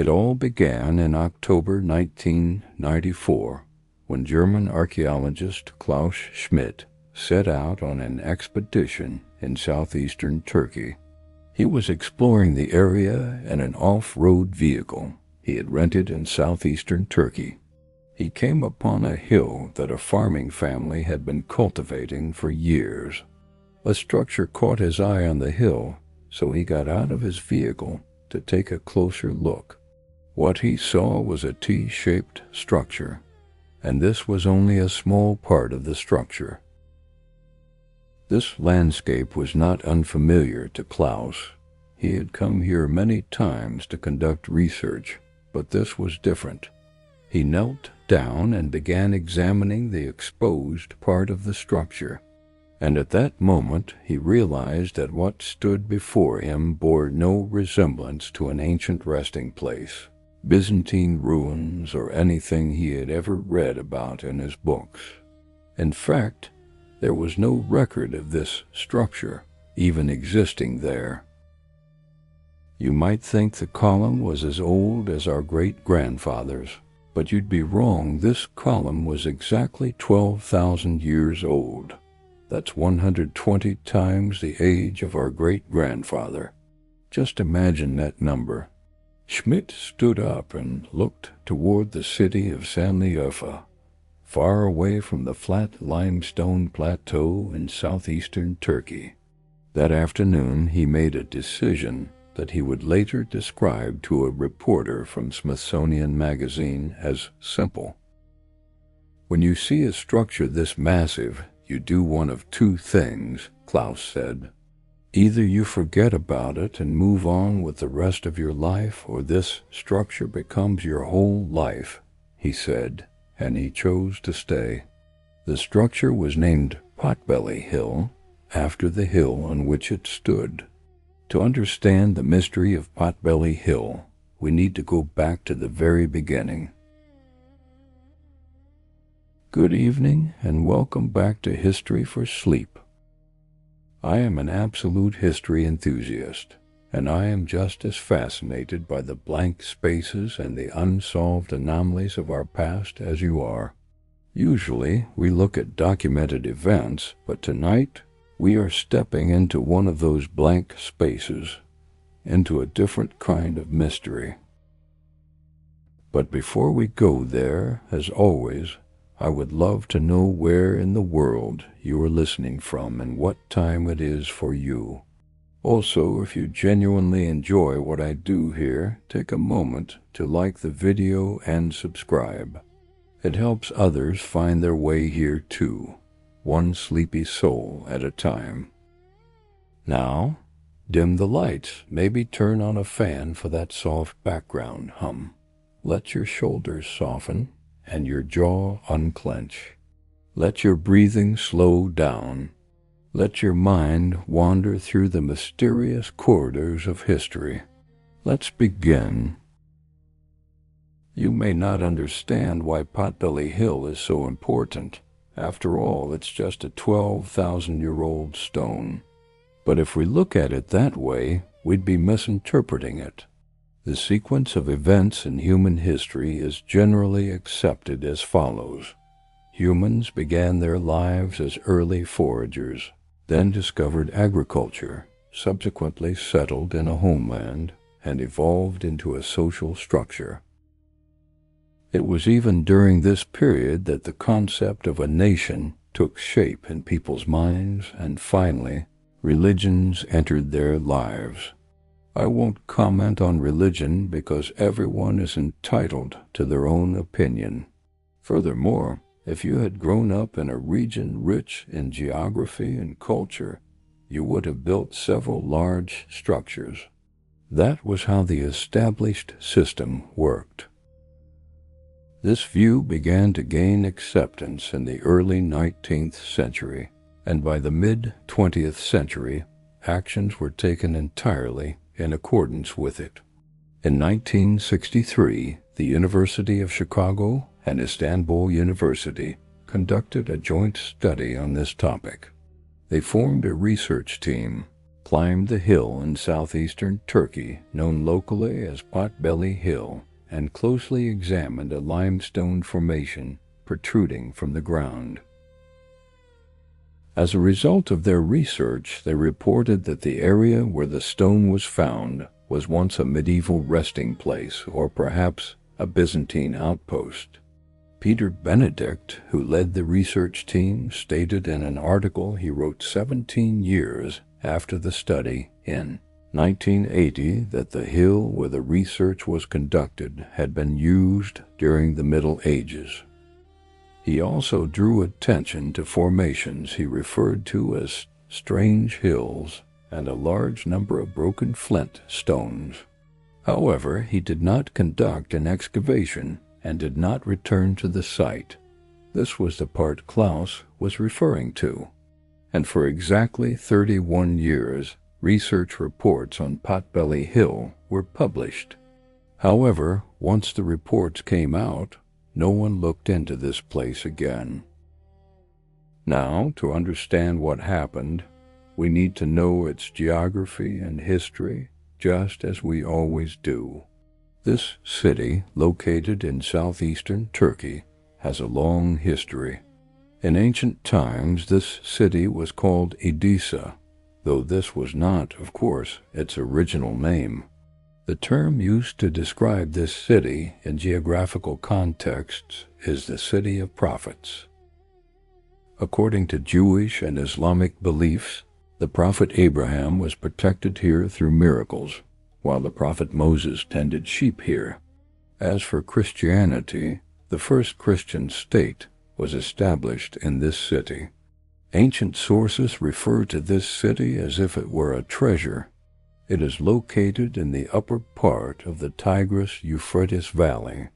It all began in October 1994 when German archaeologist Klaus Schmidt set out on an expedition in southeastern Turkey. He was exploring the area in an off-road vehicle he had rented in southeastern Turkey. He came upon a hill that a farming family had been cultivating for years. A structure caught his eye on the hill, so he got out of his vehicle to take a closer look. What he saw was a T-shaped structure, and this was only a small part of the structure. This landscape was not unfamiliar to Klaus. He had come here many times to conduct research, but this was different. He knelt down and began examining the exposed part of the structure, and at that moment he realized that what stood before him bore no resemblance to an ancient resting place, Byzantine ruins, or anything he had ever read about in his books. In fact, there was no record of this structure even existing there. You might think the column was as old as our great-grandfathers, but you'd be wrong. This column was exactly 12,000 years old. That's 120 times the age of our great-grandfather. Just imagine that number. Schmidt stood up and looked toward the city of Sanliurfa, far away from the flat limestone plateau in southeastern Turkey. That afternoon he made a decision that he would later describe to a reporter from Smithsonian Magazine as simple. When you see a structure this massive, you do one of two things, Klaus said. Either you forget about it and move on with the rest of your life, or this structure becomes your whole life, he said, and he chose to stay. The structure was named Potbelly Hill, after the hill on which it stood. To understand the mystery of Potbelly Hill, we need to go back to the very beginning. Good evening, and welcome back to History for Sleep. I am an absolute history enthusiast, and I am just as fascinated by the blank spaces and the unsolved anomalies of our past as you are. Usually, we look at documented events, but tonight, we are stepping into one of those blank spaces, into a different kind of mystery. But before we go there, as always, I would love to know where in the world you are listening from and what time it is for you. Also, if you genuinely enjoy what I do here, take a moment to like the video and subscribe. It helps others find their way here too, one sleepy soul at a time. Now, dim the lights, maybe turn on a fan for that soft background hum. Let your shoulders soften and your jaw unclench. Let your breathing slow down. Let your mind wander through the mysterious corridors of history. Let's begin. You may not understand why Potbelly Hill is so important. After all, it's just a 12,000-year-old stone. But if we look at it that way, we'd be misinterpreting it. The sequence of events in human history is generally accepted as follows. Humans began their lives as early foragers, then discovered agriculture, subsequently settled in a homeland, and evolved into a social structure. It was even during this period that the concept of a nation took shape in people's minds, and finally, religions entered their lives. I won't comment on religion because everyone is entitled to their own opinion. Furthermore, if you had grown up in a region rich in geography and culture, you would have built several large structures. That was how the established system worked. This view began to gain acceptance in the early 19th century, and by the mid-20th century, actions were taken entirely in accordance with it. In 1963, the University of Chicago and Istanbul University conducted a joint study on this topic. They formed a research team. climbed the hill in southeastern Turkey known locally as Potbelly Hill and closely examined a limestone formation protruding from the ground. As a result of their research, they reported that the area where the stone was found was once a medieval resting place or perhaps a Byzantine outpost. Peter Benedict, who led the research team, stated in an article he wrote 17 years after the study in 1980 that the hill where the research was conducted had been used during the Middle Ages. He also drew attention to formations he referred to as strange hills and a large number of broken flint stones. However, he did not conduct an excavation and did not return to the site. This was the part Klaus was referring to. And for exactly 31 years, research reports on Potbelly Hill were published. However, once the reports came out, no one looked into this place again. Now, to understand what happened, we need to know its geography and history, just as we always do. This city, located in southeastern Turkey, has a long history. In ancient times, this city was called Edessa, though this was not, of course, its original name. The term used to describe this city in geographical contexts is the City of Prophets. According to Jewish and Islamic beliefs, the prophet Abraham was protected here through miracles, while the prophet Moses tended sheep here. As for Christianity, the first Christian state was established in this city. Ancient sources refer to this city as if it were a treasure. It is located in the upper part of the Tigris-Euphrates Valley.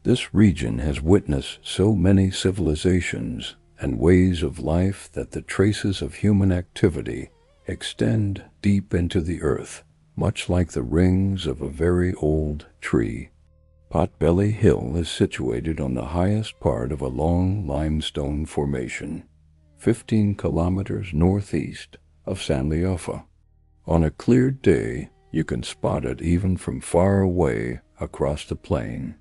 This region has witnessed so many civilizations and ways of life that the traces of human activity extend deep into the earth, much like the rings of a very old tree. Potbelly Hill is situated on the highest part of a long limestone formation, 15 kilometers northeast of Sanliurfa. On a clear day, you can spot it even from far away across the plain.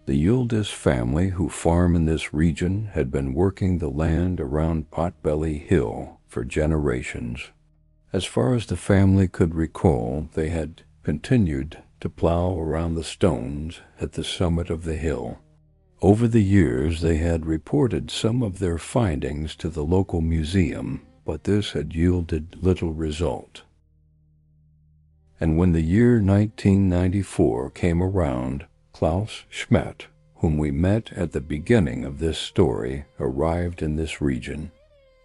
The Yildiz family who farm in this region had been working the land around Potbelly Hill for generations. As far as the family could recall, they had continued to plow around the stones at the summit of the hill. Over the years, they had reported some of their findings to the local museum, but this had yielded little result. And when the year 1994 came around, Klaus Schmidt, whom we met at the beginning of this story, arrived in this region.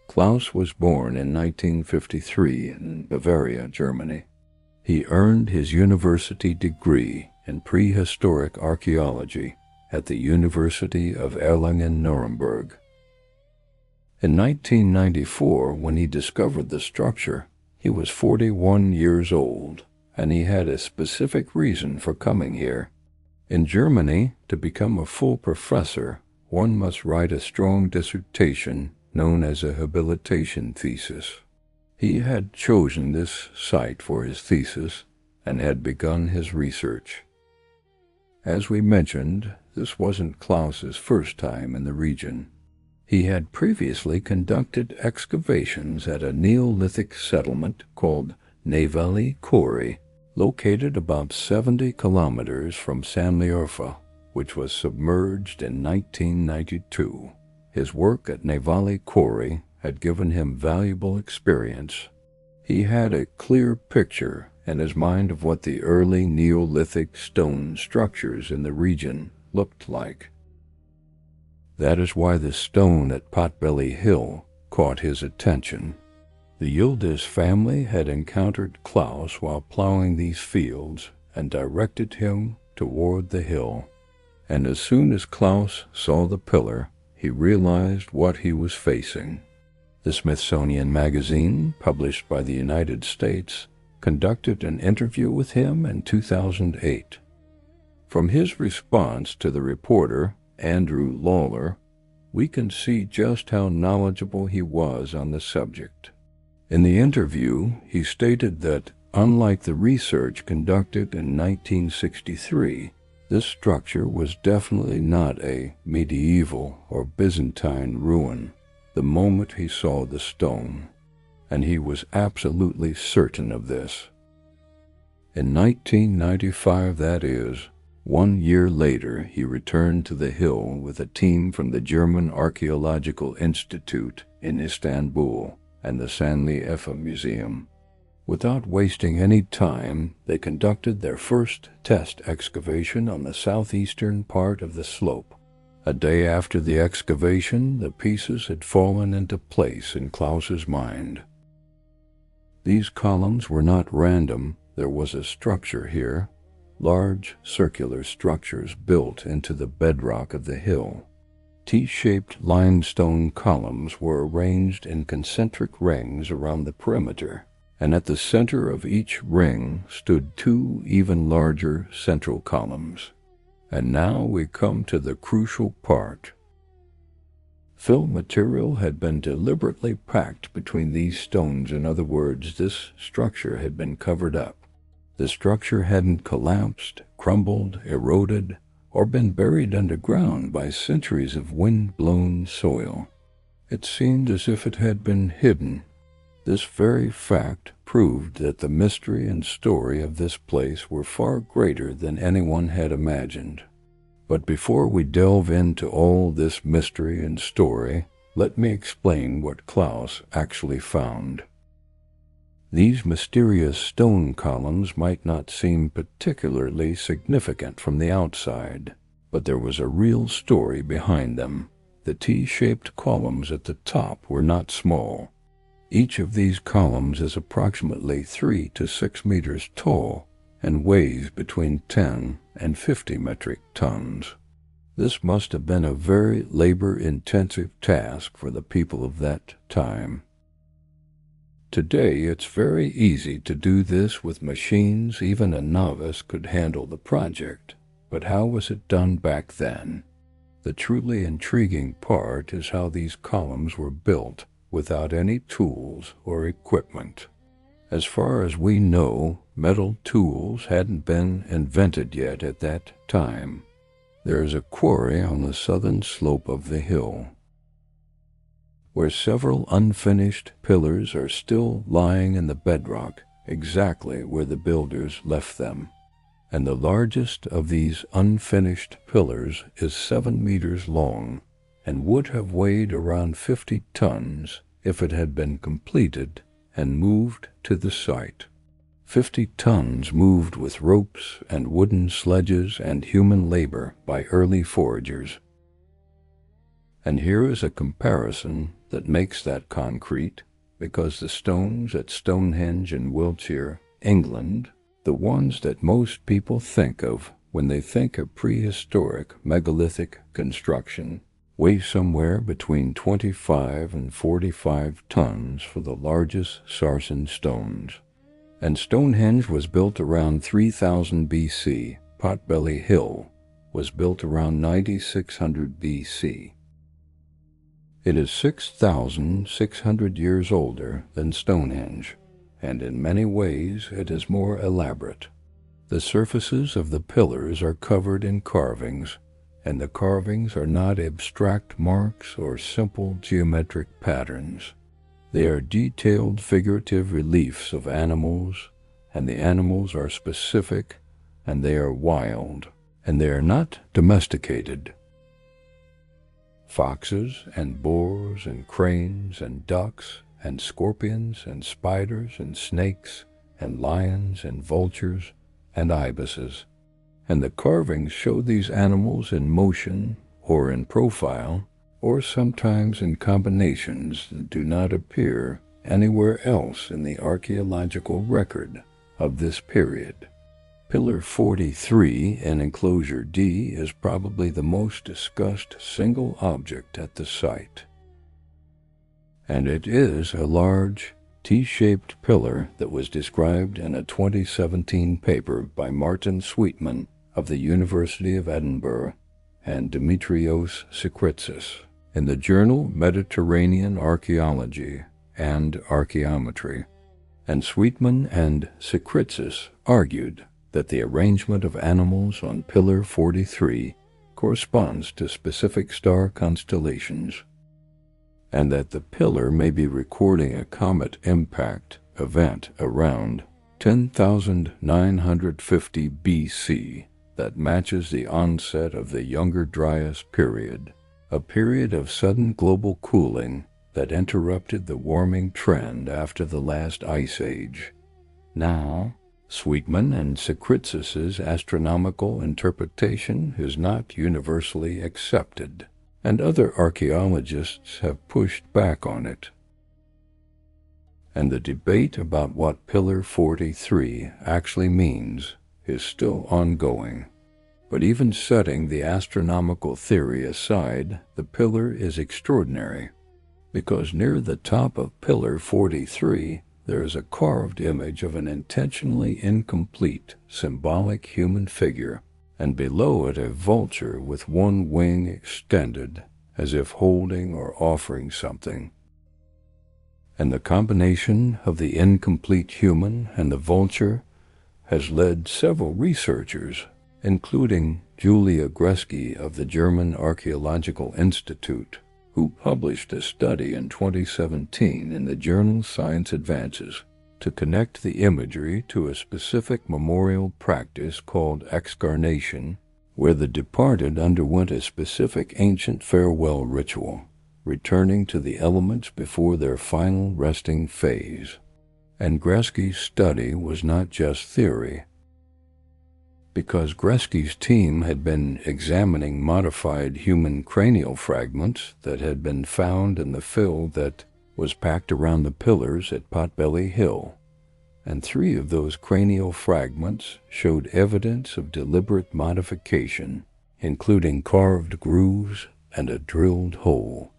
Klaus was born in 1953 in Bavaria, Germany. He earned his university degree in prehistoric archaeology at the University of Erlangen-Nuremberg. In 1994, when he discovered the structure, he was 41 years old, and he had a specific reason for coming here. In Germany, to become a full professor, one must write a strong dissertation known as a habilitation thesis. He had chosen this site for his thesis and had begun his research. As we mentioned, this wasn't Klaus's first time in the region. He had previously conducted excavations at a Neolithic settlement called Nevali Kori, located about 70 kilometers from Sanliurfa, which was submerged in 1992. His work at Nevali Kori had given him valuable experience. He had a clear picture in his mind of what the early Neolithic stone structures in the region looked like. That is why the stone at Potbelly Hill caught his attention. The Yildiz family had encountered Klaus while plowing these fields and directed him toward the hill. And as soon as Klaus saw the pillar, he realized what he was facing. The Smithsonian Magazine, published by the United States, conducted an interview with him in 2008. From his response to the reporter, Andrew Lawler, we can see just how knowledgeable he was on the subject. In the interview, he stated that, unlike the research conducted in 1963, this structure was definitely not a medieval or Byzantine ruin the moment he saw the stone, and he was absolutely certain of this. In 1995, that is, 1 year later, he returned to the hill with a team from the German Archaeological Institute in Istanbul and the Şanlıurfa Museum. Without wasting any time, they conducted their first test excavation on the southeastern part of the slope. A day after the excavation, the pieces had fallen into place in Klaus's mind. These columns were not random. There was a structure here, large circular structures built into the bedrock of the hill. T-shaped limestone columns were arranged in concentric rings around the perimeter, and at the center of each ring stood 2 even larger central columns. And now we come to the crucial part. Fill material had been deliberately packed between these stones. In other words, this structure had been covered up. The structure hadn't collapsed, crumbled, eroded, or been buried underground by centuries of wind-blown soil. It seemed as if it had been hidden. This very fact proved that the mystery and story of this place were far greater than anyone had imagined. But before we delve into all this mystery and story, let me explain what Klaus actually found. These mysterious stone columns might not seem particularly significant from the outside, but there was a real story behind them. The T-shaped columns at the top were not small. Each of these columns is approximately 3 to 6 meters tall and weighs between 10 and 50 metric tons. This must have been a very labor-intensive task for the people of that time. Today, it's very easy to do this with machines. Even a novice could handle the project. But how was it done back then? The truly intriguing part is how these columns were built without any tools or equipment. As far as we know, metal tools hadn't been invented yet at that time. There is a quarry on the southern slope of the hill, where several unfinished pillars are still lying in the bedrock, exactly where the builders left them. And the largest of these unfinished pillars is 7 meters long and would have weighed around 50 tons if it had been completed and moved to the site. 50 tons moved with ropes and wooden sledges and human labor by early foragers. And here is a comparison that makes that concrete, because the stones at Stonehenge in Wiltshire, England, the ones that most people think of when they think of prehistoric megalithic construction, weigh somewhere between 25 and 45 tons for the largest sarsen stones. And Stonehenge was built around 3000 BC. Potbelly Hill was built around 9600 BC. It is 6,600 years older than Stonehenge, and in many ways it is more elaborate. The surfaces of the pillars are covered in carvings, and the carvings are not abstract marks or simple geometric patterns. They are detailed figurative reliefs of animals, and the animals are specific, and they are wild, and they are not domesticated. Foxes and boars and cranes and ducks and scorpions and spiders and snakes and lions and vultures and ibises. And the carvings show these animals in motion or in profile, or sometimes in combinations that do not appear anywhere else in the archaeological record of this period. Pillar 43 in enclosure D is probably the most discussed single object at the site. And it is a large T-shaped pillar that was described in a 2017 paper by Martin Sweetman of the University of Edinburgh and Dimitrios Sikritsis in the journal Mediterranean Archaeology and archaeometry, and Sweetman and Sakritsis argued that the arrangement of animals on Pillar 43 corresponds to specific star constellations, and that the pillar may be recording a comet impact event around 10,950 BC that matches the onset of the Younger Dryas period, a period of sudden global cooling that interrupted the warming trend after the last ice age. Now, Sweetman and Sakritsis' astronomical interpretation is not universally accepted, and other archaeologists have pushed back on it. And the debate about what Pillar 43 actually means is still ongoing. But even setting the astronomical theory aside, the pillar is extraordinary, because near the top of Pillar 43 there is a carved image of an intentionally incomplete, symbolic human figure, and below it a vulture with one wing extended, as if holding or offering something. And the combination of the incomplete human and the vulture has led several researchers, including Julia Gresky of the German Archaeological Institute, who published a study in 2017 in the journal Science Advances, to connect the imagery to a specific memorial practice called excarnation, where the departed underwent a specific ancient farewell ritual, returning to the elements before their final resting phase. And Gresky's study was not just theory, because Gresky's team had been examining modified human cranial fragments that had been found in the fill that was packed around the pillars at Potbelly Hill, and 3 of those cranial fragments showed evidence of deliberate modification, including carved grooves and a drilled hole.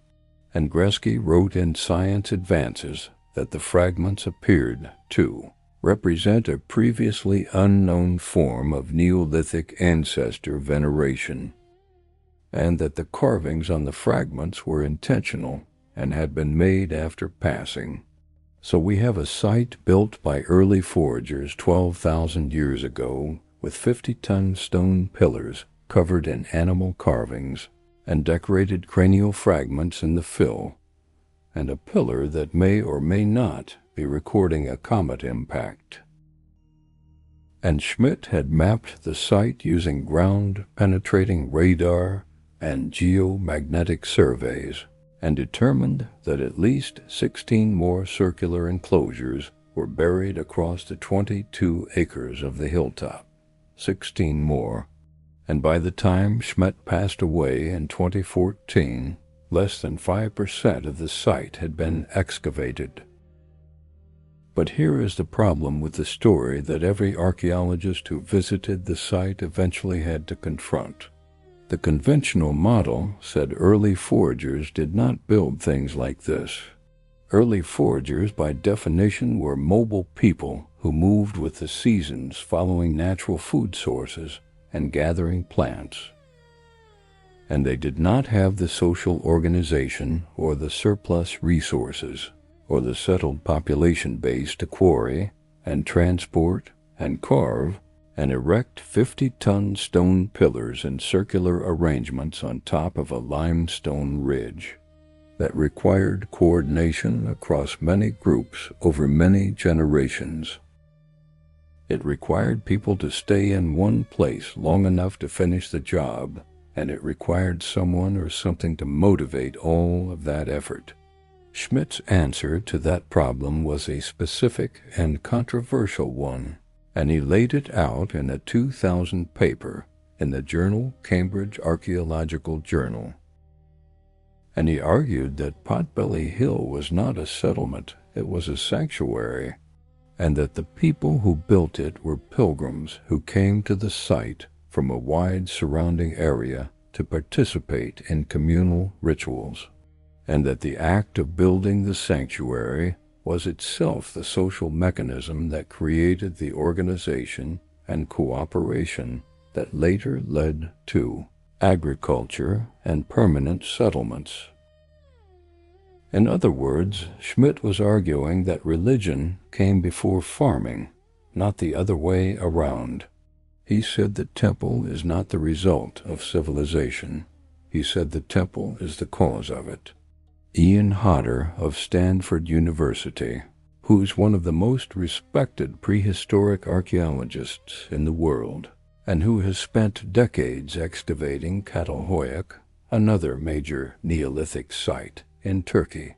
And Gresky wrote in Science Advances that the fragments appeared to represent a previously unknown form of Neolithic ancestor veneration, and that the carvings on the fragments were intentional and had been made after passing. So we have a site built by early foragers 12,000 years ago with 50-ton stone pillars covered in animal carvings and decorated cranial fragments in the fill, and a pillar that may or may not be recording a comet impact. And Schmidt had mapped the site using ground-penetrating radar and geomagnetic surveys, and determined that at least 16 more circular enclosures were buried across the 22 acres of the hilltop. 16 more. And by the time Schmidt passed away in 2014, less than 5% of the site had been excavated. But here is the problem with the story that every archaeologist who visited the site eventually had to confront. The conventional model said early foragers did not build things like this. Early foragers, by definition, were mobile people who moved with the seasons, following natural food sources and gathering plants. And they did not have the social organization or the surplus resources or the settled population base to quarry and transport and carve and erect 50-ton stone pillars in circular arrangements on top of a limestone ridge that required coordination across many groups over many generations. It required people to stay in one place long enough to finish the job, and it required someone or something to motivate all of that effort. Schmidt's answer to that problem was a specific and controversial one, and he laid it out in a 2000 paper in the journal Cambridge Archaeological Journal. And he argued that Potbelly Hill was not a settlement, it was a sanctuary, and that the people who built it were pilgrims who came to the site from a wide surrounding area to participate in communal rituals, and that the act of building the sanctuary was itself the social mechanism that created the organization and cooperation that later led to agriculture and permanent settlements. In other words, Schmidt was arguing that religion came before farming, not the other way around. He said the temple is not the result of civilization. He said the temple is the cause of it. Ian Hodder of Stanford University, who's one of the most respected prehistoric archaeologists in the world, and who has spent decades excavating Catalhoyuk, another major Neolithic site in Turkey,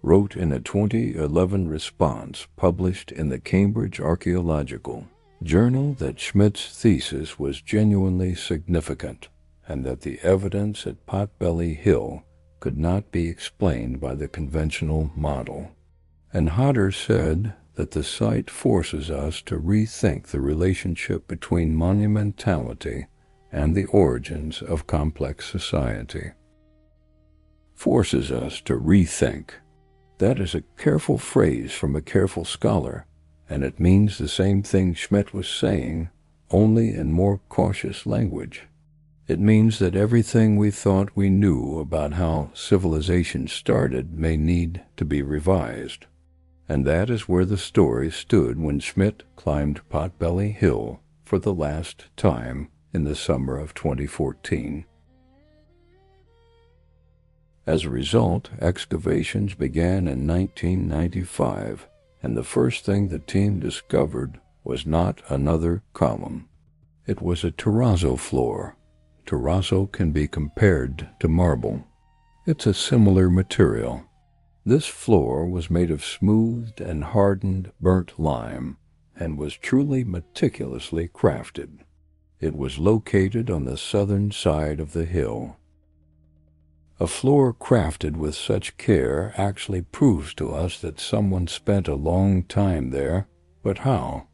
wrote in a 2011 response published in the Cambridge Archaeological Journal that Schmidt's thesis was genuinely significant and that the evidence at Potbelly Hill could not be explained by the conventional model. And Hodder said that the site forces us to rethink the relationship between monumentality and the origins of complex society. Forces us to rethink. That is a careful phrase from a careful scholar, and it means the same thing Schmidt was saying, only in more cautious language. It means that everything we thought we knew about how civilization started may need to be revised. And that is where the story stood when Schmidt climbed Potbelly Hill for the last time in the summer of 2014. As a result, excavations began in 1995, and the first thing the team discovered was not another column. It was a terrazzo floor. Terrazzo can be compared to marble. It's a similar material. This floor was made of smoothed and hardened burnt lime and was truly meticulously crafted. It was located on the southern side of the hill. A floor crafted with such care actually proves to us that someone spent a long time there, but how?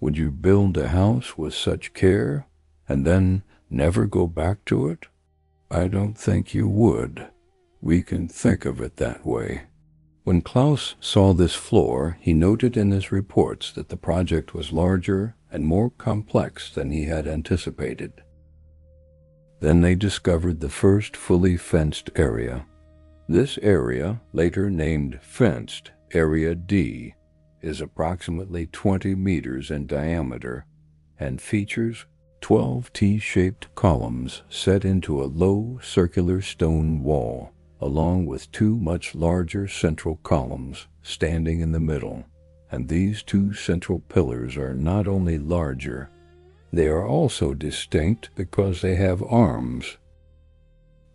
Would you build a house with such care and then never go back to it? I don't think you would. We can think of it that way. When Klaus saw this floor, he noted in his reports that the project was larger and more complex than he had anticipated. Then they discovered the first fully fenced area. This area, later named Fenced Area D, is approximately 20 meters in diameter and features 12 T-shaped columns set into a low circular stone wall, along with two much larger central columns standing in the middle. And these two central pillars are not only larger, they are also distinct because they have arms.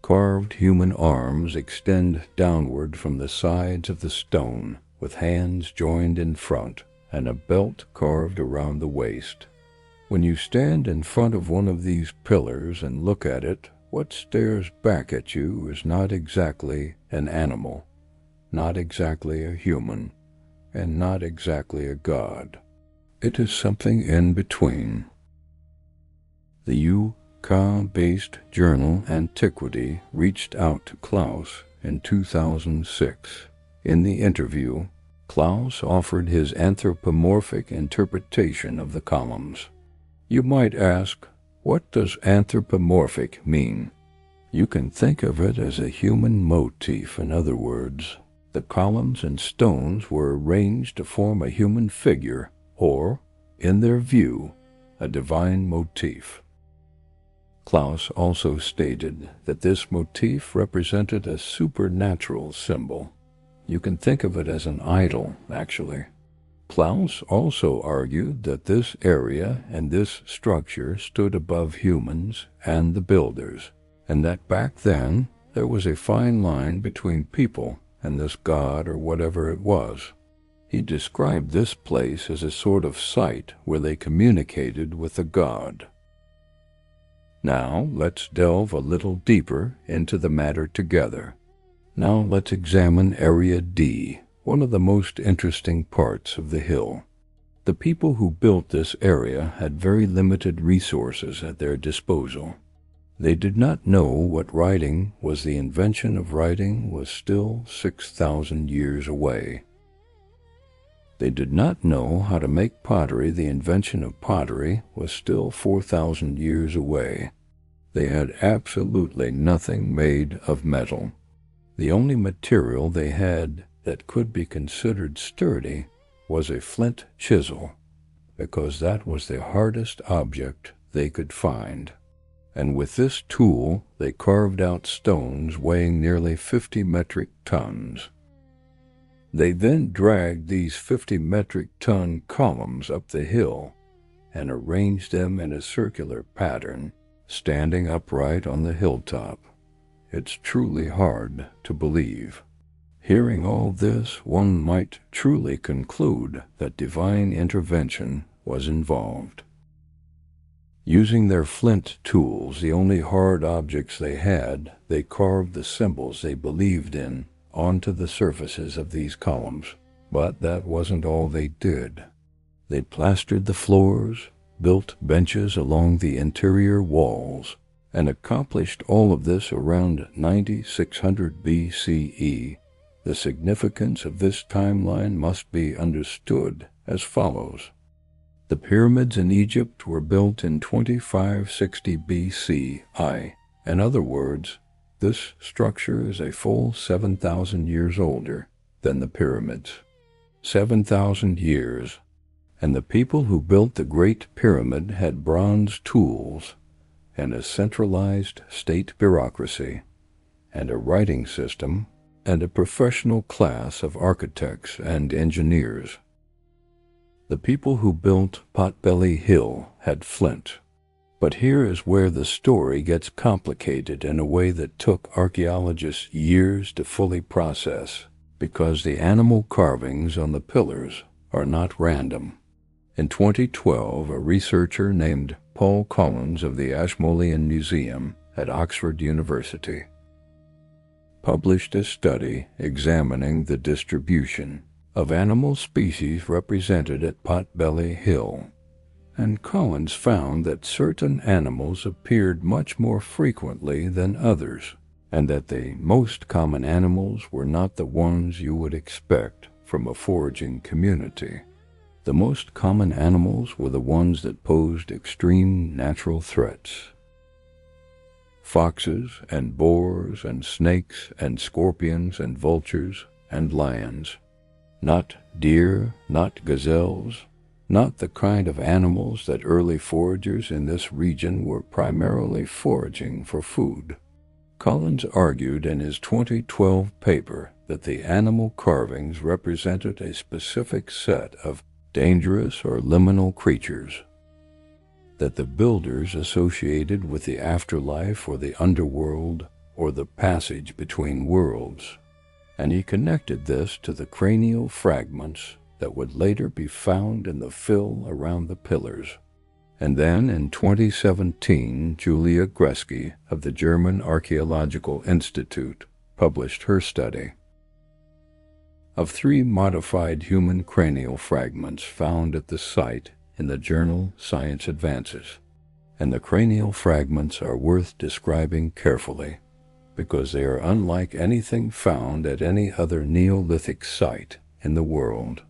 Carved human arms extend downward from the sides of the stone, with hands joined in front and a belt carved around the waist. When you stand in front of one of these pillars and look at it, what stares back at you is not exactly an animal, not exactly a human, and not exactly a god. It is something in between. The UK-based journal Antiquity reached out to Klaus in 2006. In the interview, Klaus offered his anthropomorphic interpretation of the columns. You might ask, what does anthropomorphic mean? You can think of it as a human motif. In other words, the columns and stones were arranged to form a human figure, or, in their view, a divine motif. Klaus also stated that this motif represented a supernatural symbol. You can think of it as an idol, actually. Klaus also argued that this area and this structure stood above humans and the builders, and that back then there was a fine line between people and this god or whatever it was. He described this place as a sort of site where they communicated with the god. Now let's delve a little deeper into the matter together. Now let's examine Area D, one of the most interesting parts of the hill. The people who built this area had very limited resources at their disposal. They did not know what writing was. The invention of writing was still 6,000 years away. They did not know how to make pottery. The invention of pottery was still 4,000 years away. They had absolutely nothing made of metal. The only material they had that could be considered sturdy was a flint chisel, because that was the hardest object they could find. And with this tool they carved out stones weighing nearly 50 metric tons. They then dragged these 50 metric ton columns up the hill and arranged them in a circular pattern, standing upright on the hilltop. It's truly hard to believe. Hearing all this, one might truly conclude that divine intervention was involved. Using their flint tools, the only hard objects they had, they carved the symbols they believed in onto the surfaces of these columns. But that wasn't all they did. They plastered the floors, built benches along the interior walls, and accomplished all of this around 9600 BCE. The significance of this timeline must be understood as follows. The pyramids in Egypt were built in 2560 BCI. In other words, this structure is a full 7,000 years older than the pyramids. 7,000 years. And the people who built the Great Pyramid had bronze tools and a centralized state bureaucracy and a writing system and a professional class of architects and engineers. The people who built Potbelly Hill had flint. But here is where the story gets complicated in a way that took archaeologists years to fully process, because the animal carvings on the pillars are not random. In 2012, a researcher named Paul Collins of the Ashmolean Museum at Oxford University published a study examining the distribution of animal species represented at Potbelly Hill, and Collins found that certain animals appeared much more frequently than others, and that the most common animals were not the ones you would expect from a foraging community. The most common animals were the ones that posed extreme natural threats. Foxes and boars and snakes and scorpions and vultures and lions. Not deer, not gazelles, not the kind of animals that early foragers in this region were primarily foraging for food. Collins argued in his 2012 paper that the animal carvings represented a specific set of dangerous or liminal creatures, that the builders associated with the afterlife or the underworld or the passage between worlds, and he connected this to the cranial fragments that would later be found in the fill around the pillars. And then in 2017, Julia Gresky of the German Archaeological Institute published her study of 3 modified human cranial fragments found at the site in the journal Science Advances. And the cranial fragments are worth describing carefully, because they are unlike anything found at any other Neolithic site in the world.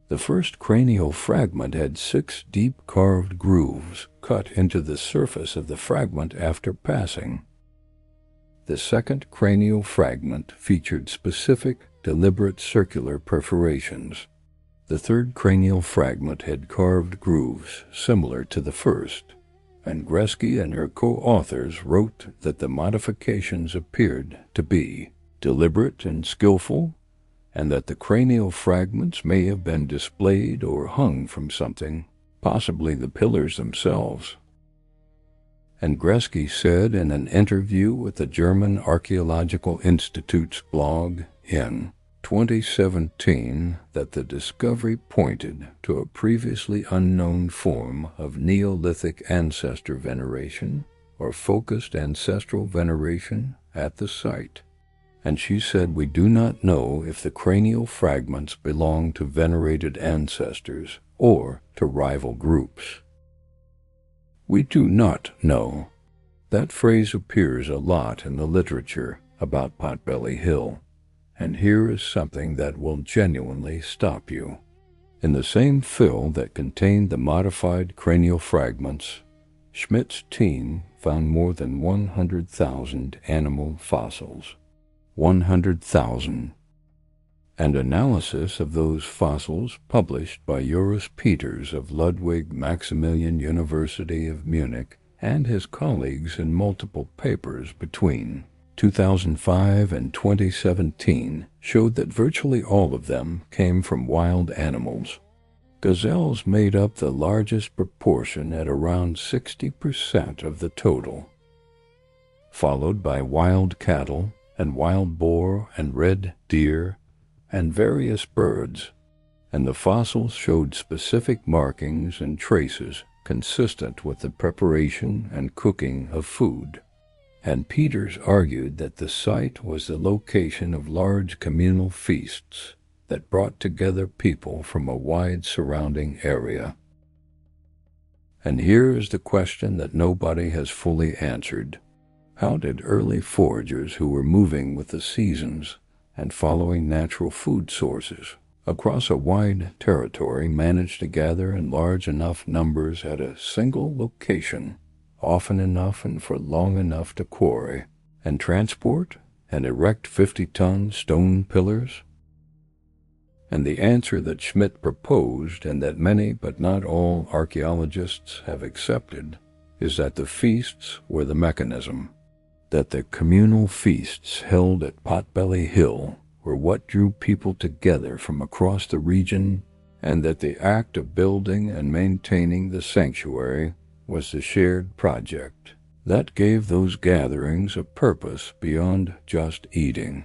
The first cranial fragment had 6 deep carved grooves cut into the surface of the fragment after passing. The second cranial fragment featured specific, deliberate circular perforations. The third cranial fragment had carved grooves similar to the first, and Gresky and her co-authors wrote that the modifications appeared to be deliberate and skillful, and that the cranial fragments may have been displayed or hung from something, possibly the pillars themselves. And Gresky said in an interview with the German Archaeological Institute's blog in 2017 that the discovery pointed to a previously unknown form of Neolithic ancestor veneration or focused ancestral veneration at the site. And she said, "We do not know if the cranial fragments belong to venerated ancestors or to rival groups." We do not know. That phrase appears a lot in the literature about Potbelly Hill, and here is something that will genuinely stop you. In the same fill that contained the modified cranial fragments, Schmidt's team found more than 100,000 animal fossils. 100,000. And analysis of those fossils published by Joris Peters of Ludwig Maximilian University of Munich and his colleagues in multiple papers between 2005 and 2017 showed that virtually all of them came from wild animals. Gazelles made up the largest proportion at around 60% of the total, followed by wild cattle and wild boar and red deer and various birds, and the fossils showed specific markings and traces consistent with the preparation and cooking of food. And Peters argued that the site was the location of large communal feasts that brought together people from a wide surrounding area. And here is the question that nobody has fully answered. How did early foragers who were moving with the seasons and following natural food sources across a wide territory manage to gather in large enough numbers at a single location, often enough and for long enough to quarry and transport and erect 50-ton stone pillars? And the answer that Schmidt proposed, and that many but not all archaeologists have accepted, is that the feasts were the mechanism, that the communal feasts held at Potbelly Hill were what drew people together from across the region, and that the act of building and maintaining the sanctuary was the shared project that gave those gatherings a purpose beyond just eating.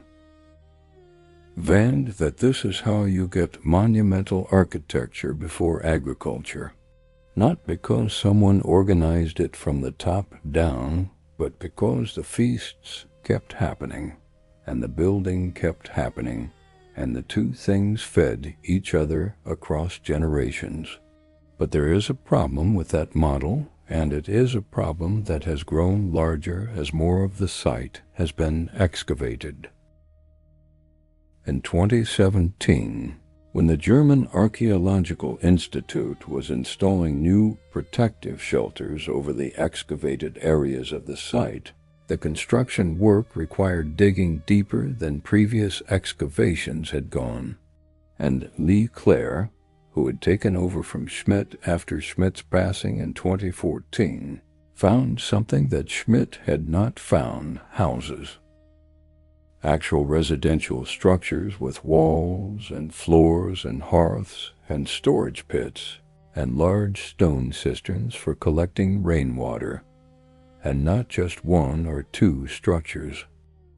And that this is how you get monumental architecture before agriculture, not because someone organized it from the top down, but because the feasts kept happening, and the building kept happening, and the two things fed each other across generations. But there is a problem with that model, and it is a problem that has grown larger as more of the site has been excavated. In 2017, when the German Archaeological Institute was installing new protective shelters over the excavated areas of the site, the construction work required digging deeper than previous excavations had gone, and Lee Clare, who had taken over from Schmidt after Schmidt's passing in 2014, found something that Schmidt had not found: houses. Actual residential structures with walls and floors and hearths and storage pits and large stone cisterns for collecting rainwater, and not just one or two structures.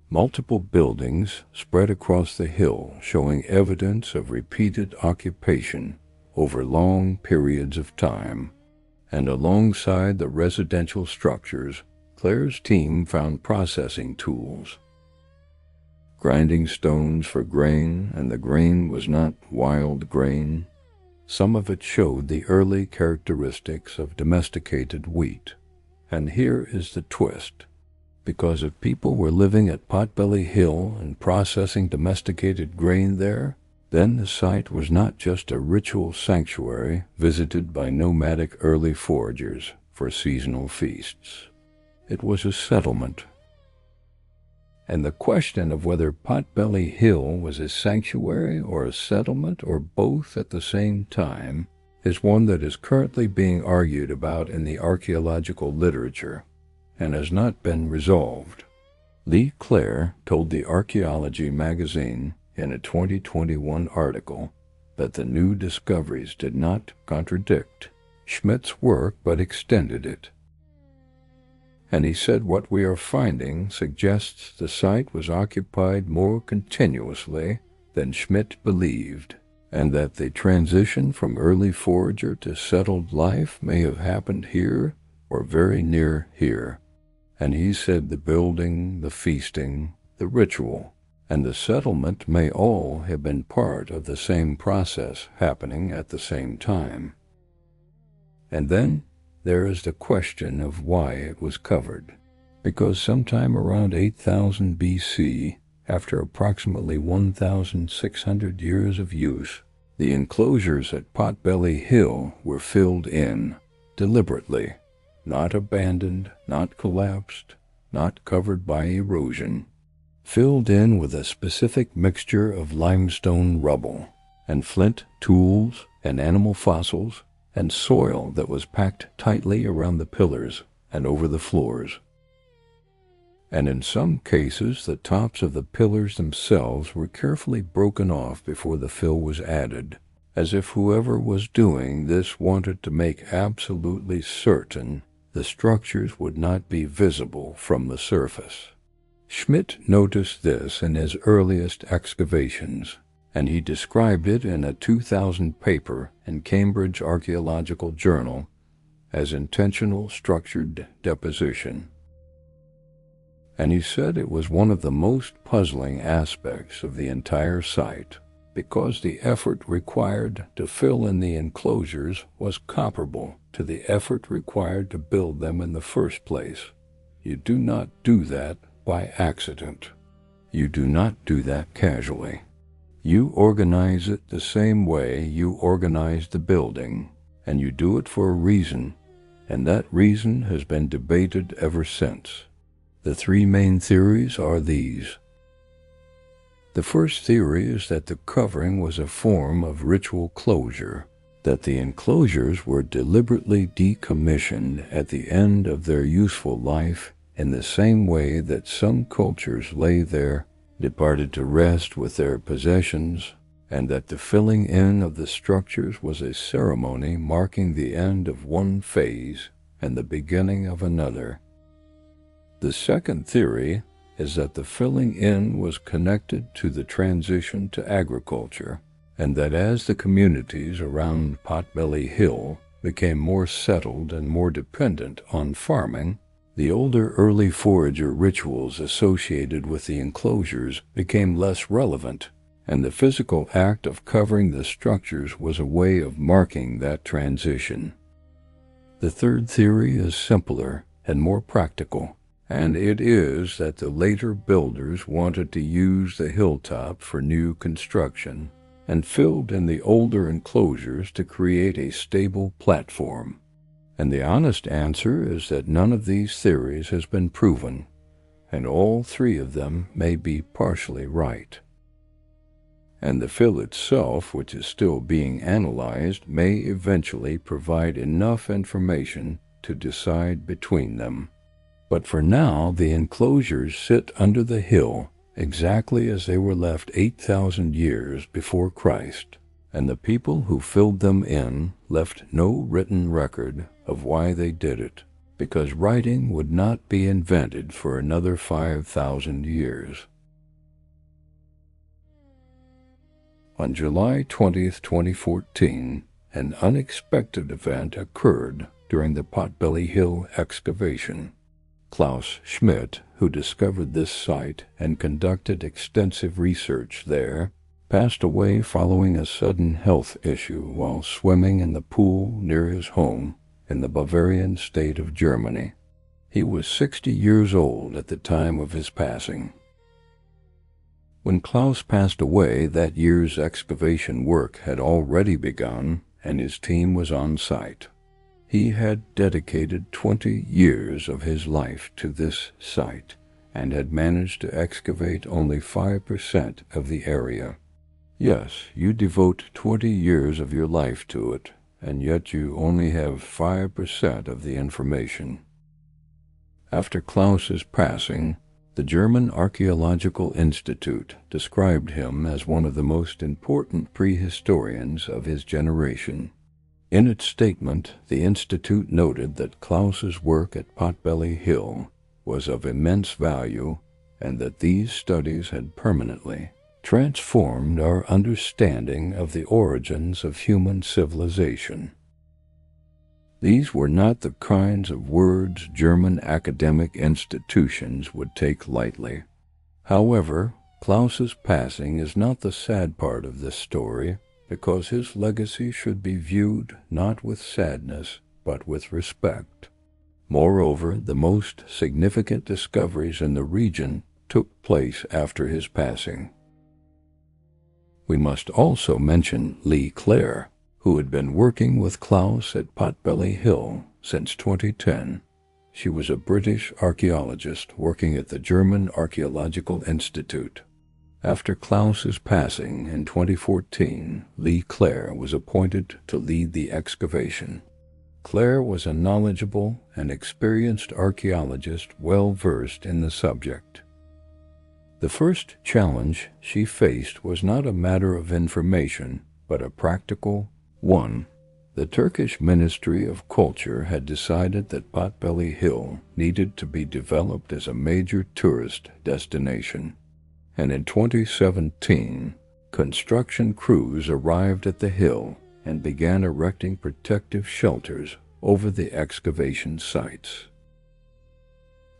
Multiple buildings spread across the hill showing evidence of repeated occupation over long periods of time, and alongside the residential structures, Claire's team found processing tools, grinding stones for grain, and the grain was not wild grain. Some of it showed the early characteristics of domesticated wheat. And here is the twist. Because if people were living at Potbelly Hill and processing domesticated grain there, then the site was not just a ritual sanctuary visited by nomadic early foragers for seasonal feasts. It was a settlement. And the question of whether Potbelly Hill was a sanctuary or a settlement or both at the same time is one that is currently being argued about in the archaeological literature and has not been resolved. Lee Clare told the Archaeology magazine in a 2021 article that the new discoveries did not contradict Schmidt's work but extended it. And he said what we are finding suggests the site was occupied more continuously than Schmidt believed, and that the transition from early forager to settled life may have happened here or very near here. And he said the building, the feasting, the ritual, and the settlement may all have been part of the same process happening at the same time. And then there is the question of why it was covered, because sometime around 8000 BC, after approximately 1,600 years of use, the enclosures at Potbelly Hill were filled in, deliberately, not abandoned, not collapsed, not covered by erosion, filled in with a specific mixture of limestone rubble, and flint tools, and animal fossils, and soil that was packed tightly around the pillars and over the floors. And in some cases, the tops of the pillars themselves were carefully broken off before the fill was added, as if whoever was doing this wanted to make absolutely certain the structures would not be visible from the surface. Schmidt noticed this in his earliest excavations, and he described it in a 2000 paper in Cambridge Archaeological Journal as intentional structured deposition. And he said it was one of the most puzzling aspects of the entire site, because the effort required to fill in the enclosures was comparable to the effort required to build them in the first place. You do not do that by accident. You do not do that casually. You organize it the same way you organize the building, and you do it for a reason, and that reason has been debated ever since. The three main theories are these. The first theory is that the covering was a form of ritual closure, that the enclosures were deliberately decommissioned at the end of their useful life in the same way that some cultures lay there, departed to rest with their possessions, and that the filling in of the structures was a ceremony marking the end of one phase and the beginning of another. The second theory is that the filling in was connected to the transition to agriculture, and that as the communities around Potbelly Hill became more settled and more dependent on farming, the older early forager rituals associated with the enclosures became less relevant, and the physical act of covering the structures was a way of marking that transition. The third theory is simpler and more practical, and it is that the later builders wanted to use the hilltop for new construction and filled in the older enclosures to create a stable platform. And the honest answer is that none of these theories has been proven, and all three of them may be partially right. And the fill itself, which is still being analyzed, may eventually provide enough information to decide between them. But for now, the enclosures sit under the hill exactly as they were left 8,000 years before Christ, and the people who filled them in left no written record of why they did it, because writing would not be invented for another 5,000 years. On July 20th, 2014, an unexpected event occurred during the Potbelly Hill excavation. Klaus Schmidt, who discovered this site and conducted extensive research there, passed away following a sudden health issue while swimming in the pool near his home in the Bavarian state of Germany. He was 60 years old at the time of his passing. When Klaus passed away, that year's excavation work had already begun, and his team was on site. He had dedicated 20 years of his life to this site and had managed to excavate only 5% of the area. Yes, you devote 20 years of your life to it, and yet you only have 5% of the information. After Klaus's passing, the German Archaeological Institute described him as one of the most important prehistorians of his generation. In its statement, the Institute noted that Klaus's work at Potbelly Hill was of immense value and that these studies had permanently transformed our understanding of the origins of human civilization. These were not the kinds of words German academic institutions would take lightly. However, Klaus's passing is not the sad part of this story, because his legacy should be viewed not with sadness, but with respect. Moreover, the most significant discoveries in the region took place after his passing. We must also mention Lee Clare, who had been working with Klaus at Potbelly Hill since 2010. She was a British archaeologist working at the German Archaeological Institute. After Klaus's passing in 2014, Lee Clare was appointed to lead the excavation. Clare was a knowledgeable and experienced archaeologist well versed in the subject. The first challenge she faced was not a matter of information, but a practical one. The Turkish Ministry of Culture had decided that Potbelly Hill needed to be developed as a major tourist destination, and in 2017, construction crews arrived at the hill and began erecting protective shelters over the excavation sites.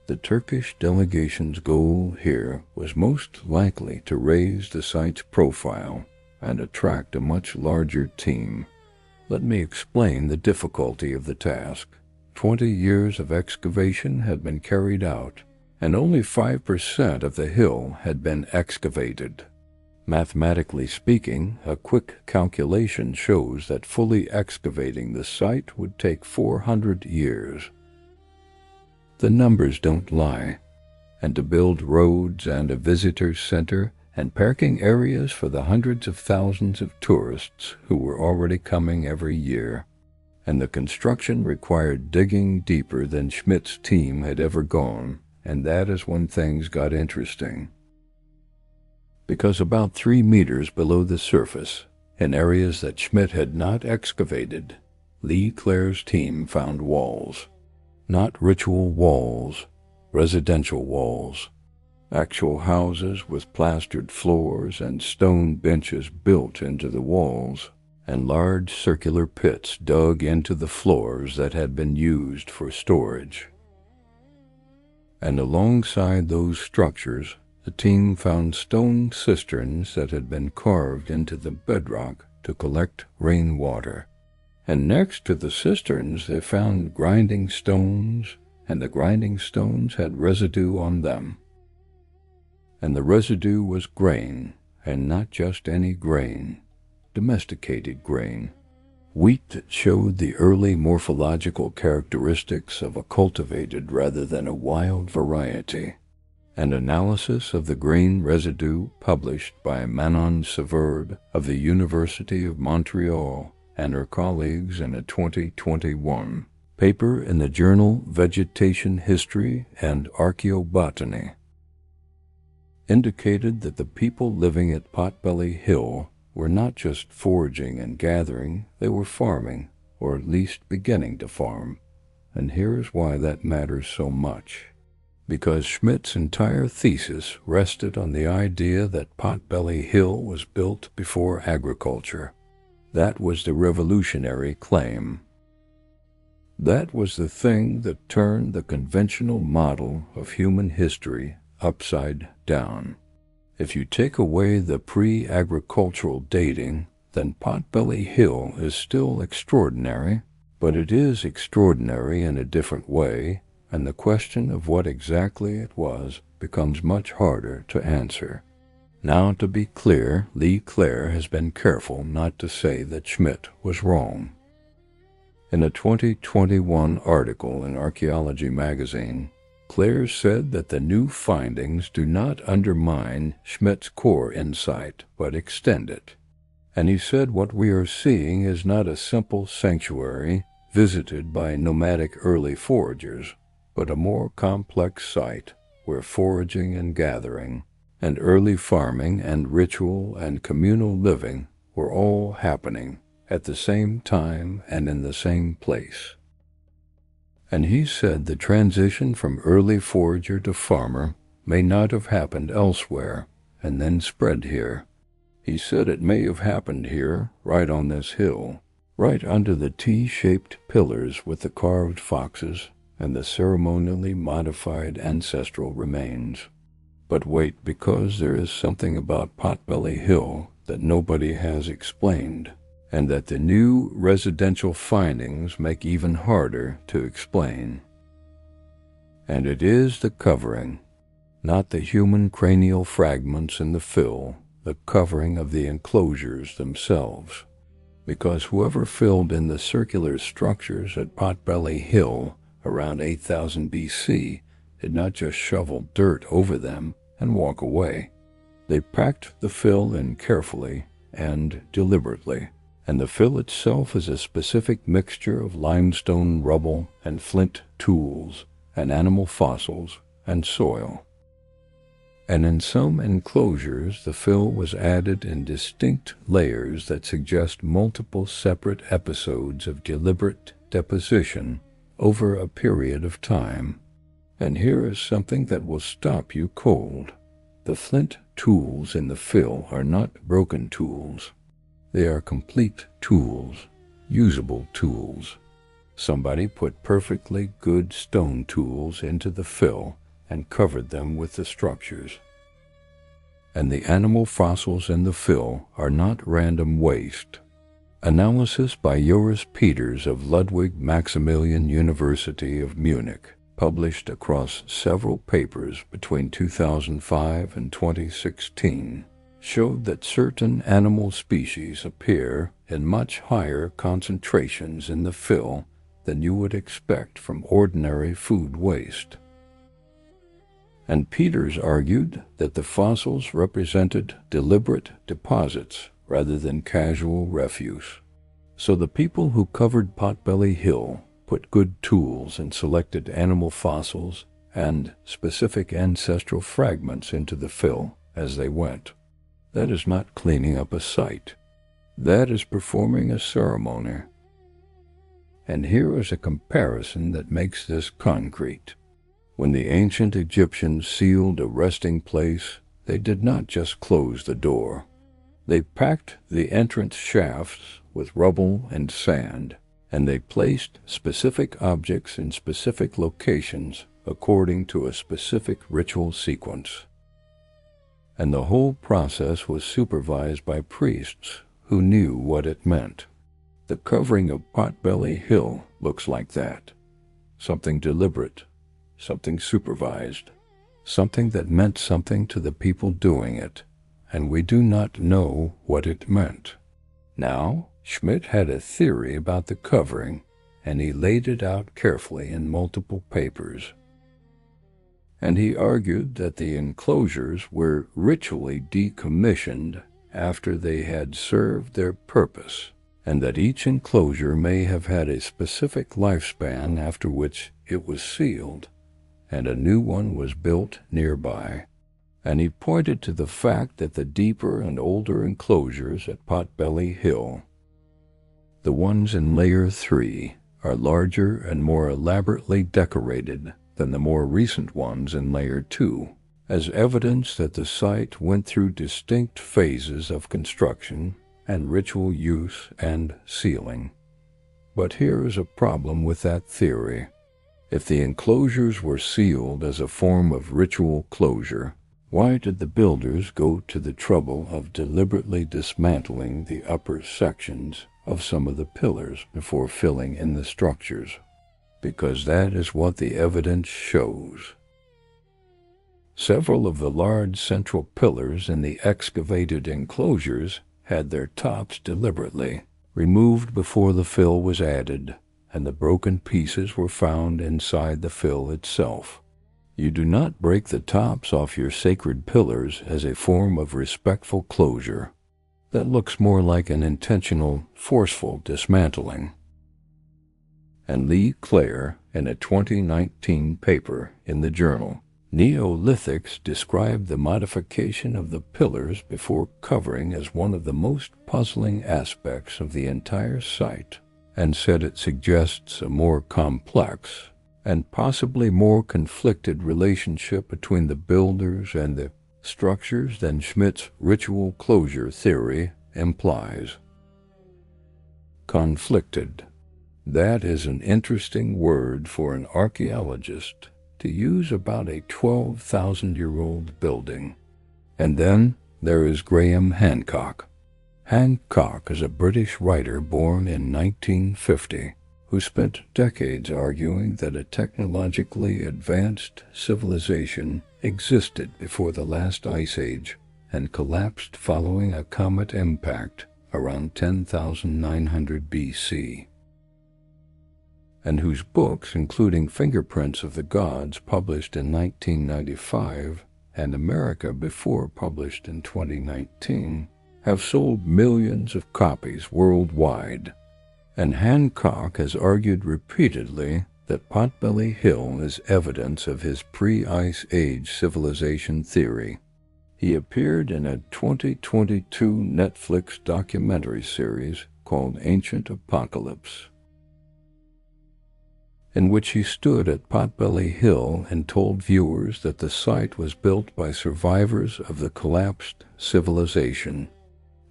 The Turkish delegation's goal here was most likely to raise the site's profile and attract a much larger team. Let me explain the difficulty of the task. 20 years of excavation had been carried out, and only 5% of the hill had been excavated. Mathematically speaking, a quick calculation shows that fully excavating the site would take 400 years. The numbers don't lie, and to build roads and a visitor center and parking areas for the hundreds of thousands of tourists who were already coming every year, and the construction required digging deeper than Schmidt's team had ever gone, and that is when things got interesting. Because about 3 meters below the surface, in areas that Schmidt had not excavated, Lee Clare's team found walls. Not ritual walls, residential walls. Actual houses with plastered floors and stone benches built into the walls, and large circular pits dug into the floors that had been used for storage. And alongside those structures, the team found stone cisterns that had been carved into the bedrock to collect rainwater. And next to the cisterns they found grinding stones, and the grinding stones had residue on them. And the residue was grain, and not just any grain, domesticated grain. Wheat that showed the early morphological characteristics of a cultivated rather than a wild variety. An analysis of the grain residue published by Manon Savard of the University of Montreal and her colleagues in a 2021 paper in the journal Vegetation History and Archaeobotany indicated that the people living at Potbelly Hill were not just foraging and gathering, they were farming, or at least beginning to farm. And here is why that matters so much. Because Schmidt's entire thesis rested on the idea that Potbelly Hill was built before agriculture. That was the revolutionary claim. That was the thing that turned the conventional model of human history upside down. If you take away the pre-agricultural dating, then Potbelly Hill is still extraordinary, but it is extraordinary in a different way, and the question of what exactly it was becomes much harder to answer. Now, to be clear, Lee Clare has been careful not to say that Schmidt was wrong. In a 2021 article in Archaeology magazine, Clare said that the new findings do not undermine Schmidt's core insight, but extend it. And he said what we are seeing is not a simple sanctuary visited by nomadic early foragers, but a more complex site where foraging and gathering, and early farming and ritual and communal living were all happening at the same time and in the same place. And he said the transition from early forager to farmer may not have happened elsewhere and then spread here. He said it may have happened here, right on this hill, right under the T-shaped pillars with the carved foxes and the ceremonially modified ancestral remains. But wait, because there is something about Potbelly Hill that nobody has explained, and that the new residential findings make even harder to explain. And it is the covering, not the human cranial fragments in the fill, the covering of the enclosures themselves. Because whoever filled in the circular structures at Potbelly Hill around 8000 BC, did not just shovel dirt over them and walk away. They packed the fill in carefully and deliberately, and the fill itself is a specific mixture of limestone rubble and flint tools and animal fossils and soil. And in some enclosures, the fill was added in distinct layers that suggest multiple separate episodes of deliberate deposition over a period of time. And here is something that will stop you cold. The flint tools in the fill are not broken tools. They are complete tools, usable tools. Somebody put perfectly good stone tools into the fill and covered them with the structures. And the animal fossils in the fill are not random waste. Analysis by Joris Peters of Ludwig Maximilian University of Munich, published across several papers between 2005 and 2016, showed that certain animal species appear in much higher concentrations in the fill than you would expect from ordinary food waste. And Peters argued that the fossils represented deliberate deposits rather than casual refuse. So the people who covered Potbelly Hill put good tools and selected animal fossils and specific ancestral fragments into the fill as they went. That is not cleaning up a site. That is performing a ceremony. And here is a comparison that makes this concrete. When the ancient Egyptians sealed a resting place, they did not just close the door. They packed the entrance shafts with rubble and sand, and they placed specific objects in specific locations according to a specific ritual sequence. And the whole process was supervised by priests who knew what it meant. The covering of Potbelly Hill looks like that. Something deliberate, something supervised, something that meant something to the people doing it, and we do not know what it meant. Now, Schmidt had a theory about the covering, and he laid it out carefully in multiple papers. And he argued that the enclosures were ritually decommissioned after they had served their purpose, and that each enclosure may have had a specific lifespan after which it was sealed, and a new one was built nearby. And he pointed to the fact that the deeper and older enclosures at Potbelly Hill, the ones in Layer 3, are larger and more elaborately decorated than the more recent ones in Layer 2, as evidence that the site went through distinct phases of construction and ritual use and sealing. But here is a problem with that theory. If the enclosures were sealed as a form of ritual closure, why did the builders go to the trouble of deliberately dismantling the upper sections of some of the pillars before filling in the structures? Because that is what the evidence shows. Several of the large central pillars in the excavated enclosures had their tops deliberately removed before the fill was added, and the broken pieces were found inside the fill itself. You do not break the tops off your sacred pillars as a form of respectful closure. That looks more like an intentional, forceful dismantling. And Lee Clare, in a 2019 paper in the journal Neolithics, described the modification of the pillars before covering as one of the most puzzling aspects of the entire site, and said it suggests a more complex and possibly more conflicted relationship between the builders and the structures than Schmidt's ritual closure theory implies. Conflicted. That is an interesting word for an archaeologist to use about a 12,000-year-old building. And then there is Graham Hancock. Hancock is a British writer born in 1950 who spent decades arguing that a technologically advanced civilization existed before the last ice age and collapsed following a comet impact around 10,900 BC. and whose books, including Fingerprints of the Gods, published in 1995, and America Before, published in 2019, have sold millions of copies worldwide. And Hancock has argued repeatedly that Potbelly Hill is evidence of his pre-Ice Age civilization theory. He appeared in a 2022 Netflix documentary series called Ancient Apocalypse, in which he stood at Potbelly Hill and told viewers that the site was built by survivors of the collapsed civilization,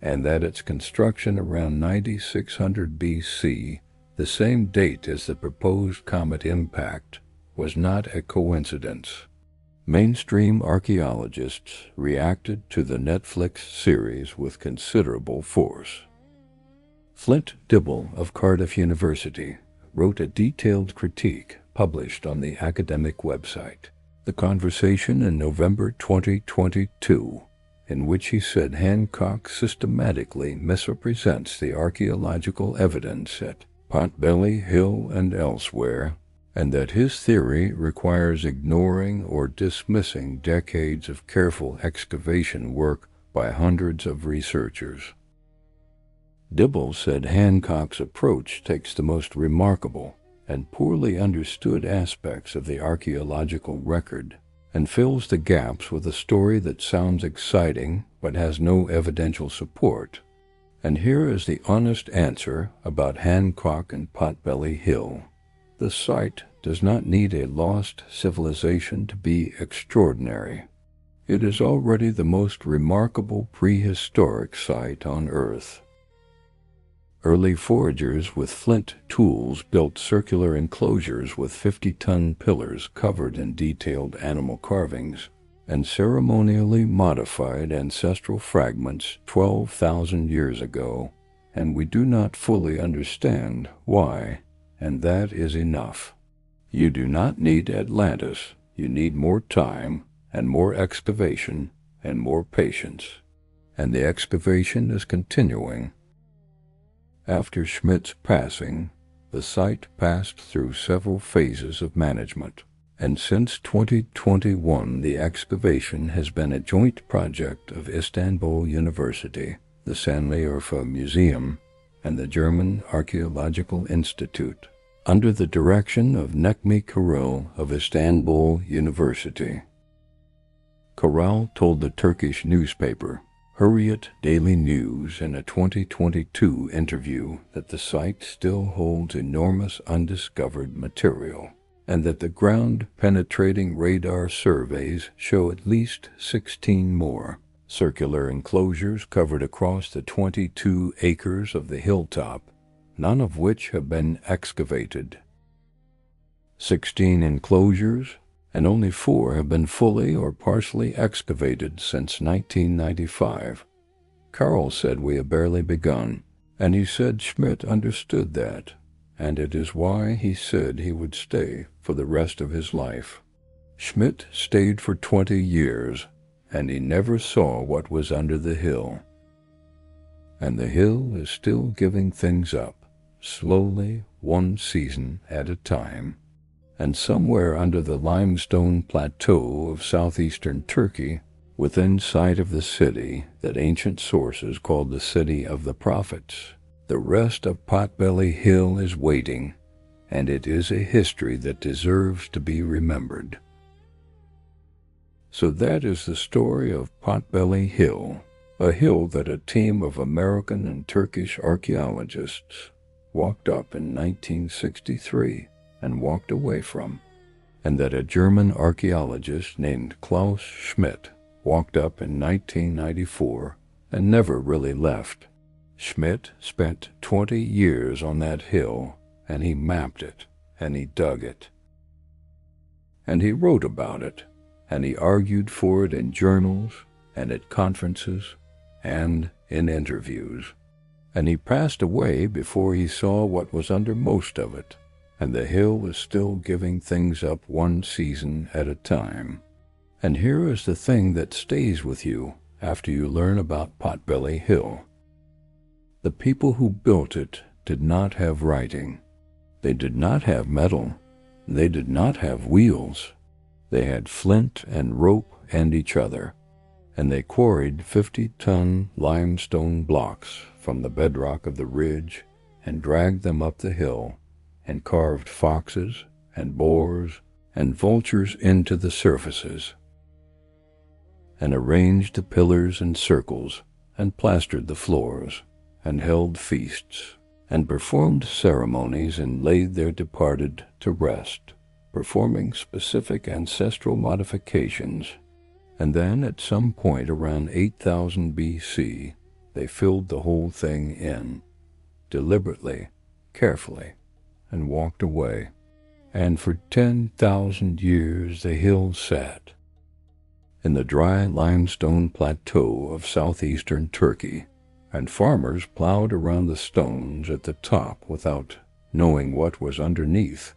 and that its construction around 9600 BC, the same date as the proposed comet impact, was not a coincidence. Mainstream archaeologists reacted to the Netflix series with considerable force. Flint Dibble of Cardiff University wrote a detailed critique published on the academic website The Conversation in November 2022, in which he said Hancock systematically misrepresents the archaeological evidence at Potbelly Hill and elsewhere, and that his theory requires ignoring or dismissing decades of careful excavation work by hundreds of researchers. Dibble said Hancock's approach takes the most remarkable and poorly understood aspects of the archaeological record and fills the gaps with a story that sounds exciting but has no evidential support. And here is the honest answer about Hancock and Potbelly Hill. The site does not need a lost civilization to be extraordinary. It is already the most remarkable prehistoric site on Earth. Early foragers with flint tools built circular enclosures with 50-ton pillars covered in detailed animal carvings, and ceremonially modified ancestral fragments 12,000 years ago, and we do not fully understand why, and that is enough. You do not need Atlantis, you need more time, and more excavation, and more patience, and the excavation is continuing. After Schmidt's passing, the site passed through several phases of management, and since 2021 the excavation has been a joint project of Istanbul University, the Şanlıurfa Museum, and the German Archaeological Institute, under the direction of Necmi Kırıl of Istanbul University. Kırıl told the Turkish newspaper Hürriyet Daily News in a 2022 interview that the site still holds enormous undiscovered material, and that the ground-penetrating radar surveys show at least 16 more circular enclosures covered across the 22 acres of the hilltop, none of which have been excavated. 16 enclosures, and only 4 have been fully or partially excavated since 1995. Carl said we have barely begun, and he said Schmidt understood that, and it is why he said he would stay for the rest of his life. Schmidt stayed for 20 years, and he never saw what was under the hill. And the hill is still giving things up, slowly, one season at a time. And somewhere under the limestone plateau of southeastern Turkey, within sight of the city that ancient sources called the City of the Prophets, the rest of Potbelly Hill is waiting, and it is a history that deserves to be remembered. So that is the story of Potbelly Hill, a hill that a team of American and Turkish archaeologists walked up in 1963 and walked away from, and that a German archaeologist named Klaus Schmidt walked up in 1994 and never really left. Schmidt spent 20 years on that hill, and he mapped it, and he dug it, and he wrote about it, and he argued for it in journals and at conferences and in interviews, and he passed away before he saw what was under most of it, and the hill is still giving things up one season at a time. And here is the thing that stays with you after you learn about Potbelly Hill. The people who built it did not have writing. They did not have metal. They did not have wheels. They had flint and rope and each other, and they quarried 50-ton limestone blocks from the bedrock of the ridge and dragged them up the hill and carved foxes and boars and vultures into the surfaces, and arranged the pillars in circles and plastered the floors and held feasts and performed ceremonies and laid their departed to rest, performing specific ancestral modifications. And then at some point around 8000 BC, they filled the whole thing in, deliberately, carefully, and walked away. And for 10,000 years the hill sat in the dry limestone plateau of southeastern Turkey, and farmers plowed around the stones at the top without knowing what was underneath.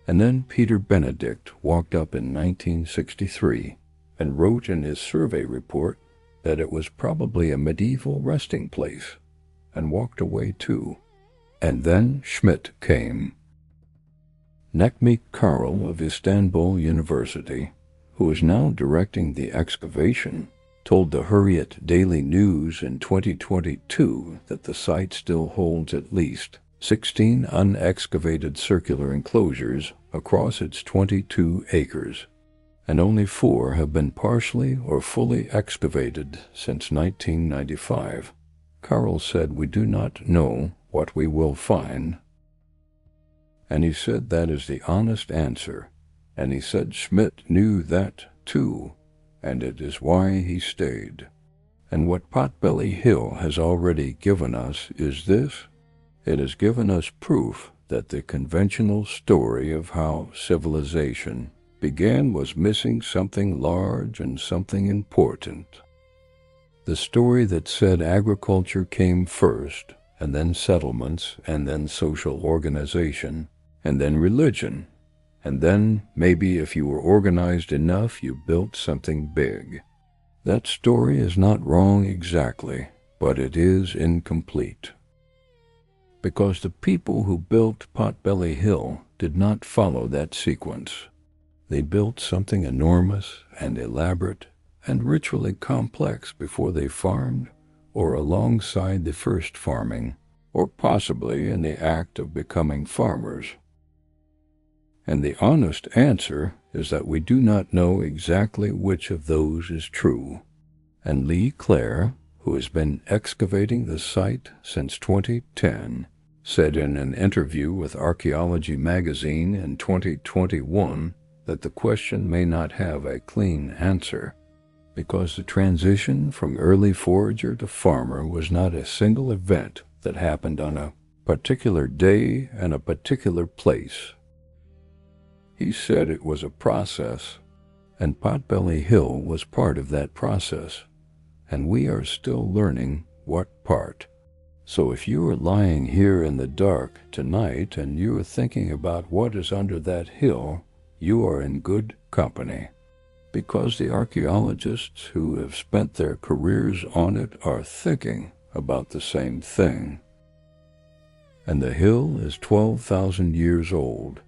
And then Peter Benedict walked up in 1963 and wrote in his survey report that it was probably a medieval resting place, and walked away too. And then Schmidt came. Necmi Karl of Istanbul University, who is now directing the excavation, told the Hurriyet Daily News in 2022 that the site still holds at least 16 unexcavated circular enclosures across its 22 acres, and only 4 have been partially or fully excavated since 1995. Karl said, "We do not know what we will find." And he said that is the honest answer, and he said Schmidt knew that too, and it is why he stayed. And what Potbelly Hill has already given us is this: it has given us proof that the conventional story of how civilization began was missing something large and something important. The story that said agriculture came first, and then settlements, and then social organization, and then religion, and then maybe if you were organized enough you built something big. That story is not wrong exactly, but it is incomplete. Because the people who built Potbelly Hill did not follow that sequence. They built something enormous and elaborate and ritually complex before they farmed, or alongside the first farming, or possibly in the act of becoming farmers. And the honest answer is that we do not know exactly which of those is true. And Lee Clare, who has been excavating the site since 2010, said in an interview with Archaeology magazine in 2021 that the question may not have a clean answer, because the transition from early forager to farmer was not a single event that happened on a particular day and a particular place. He said it was a process, and Potbelly Hill was part of that process, and we are still learning what part. So if you are lying here in the dark tonight and you are thinking about what is under that hill, you are in good company, because the archaeologists who have spent their careers on it are thinking about the same thing. And the hill is 12,000 years old,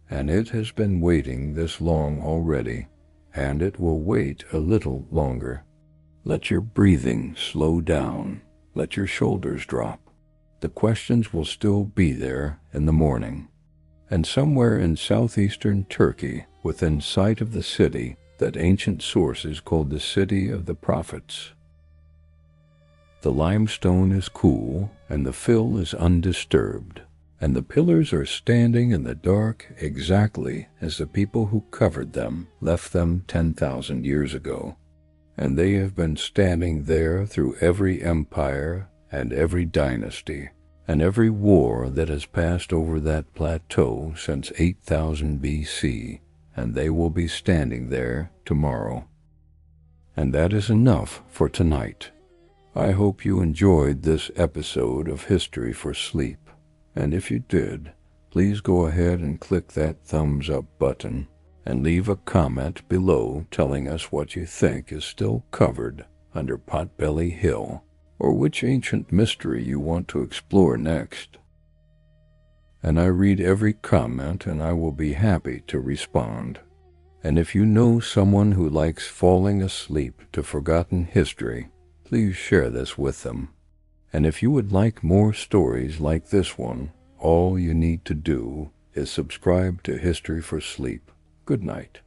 and it has been waiting this long already, and it will wait a little longer. Let your breathing slow down. Let your shoulders drop. The questions will still be there in the morning. And somewhere in southeastern Turkey, within sight of the city that ancient sources called the City of the Prophets, the limestone is cool and the fill is undisturbed, and the pillars are standing in the dark exactly as the people who covered them left them 10,000 years ago. And they have been standing there through every empire and every dynasty and every war that has passed over that plateau since 8000 BC, and they will be standing there tomorrow. And that is enough for tonight. I hope you enjoyed this episode of History for Sleep, and if you did, please go ahead and click that thumbs up button and leave a comment below telling us what you think is still covered under Potbelly Hill, or which ancient mystery you want to explore next. and I read every comment, and I will be happy to respond. And if you know someone who likes falling asleep to forgotten history, please share this with them. And if you would like more stories like this one, all you need to do is subscribe to History for Sleep. Good night.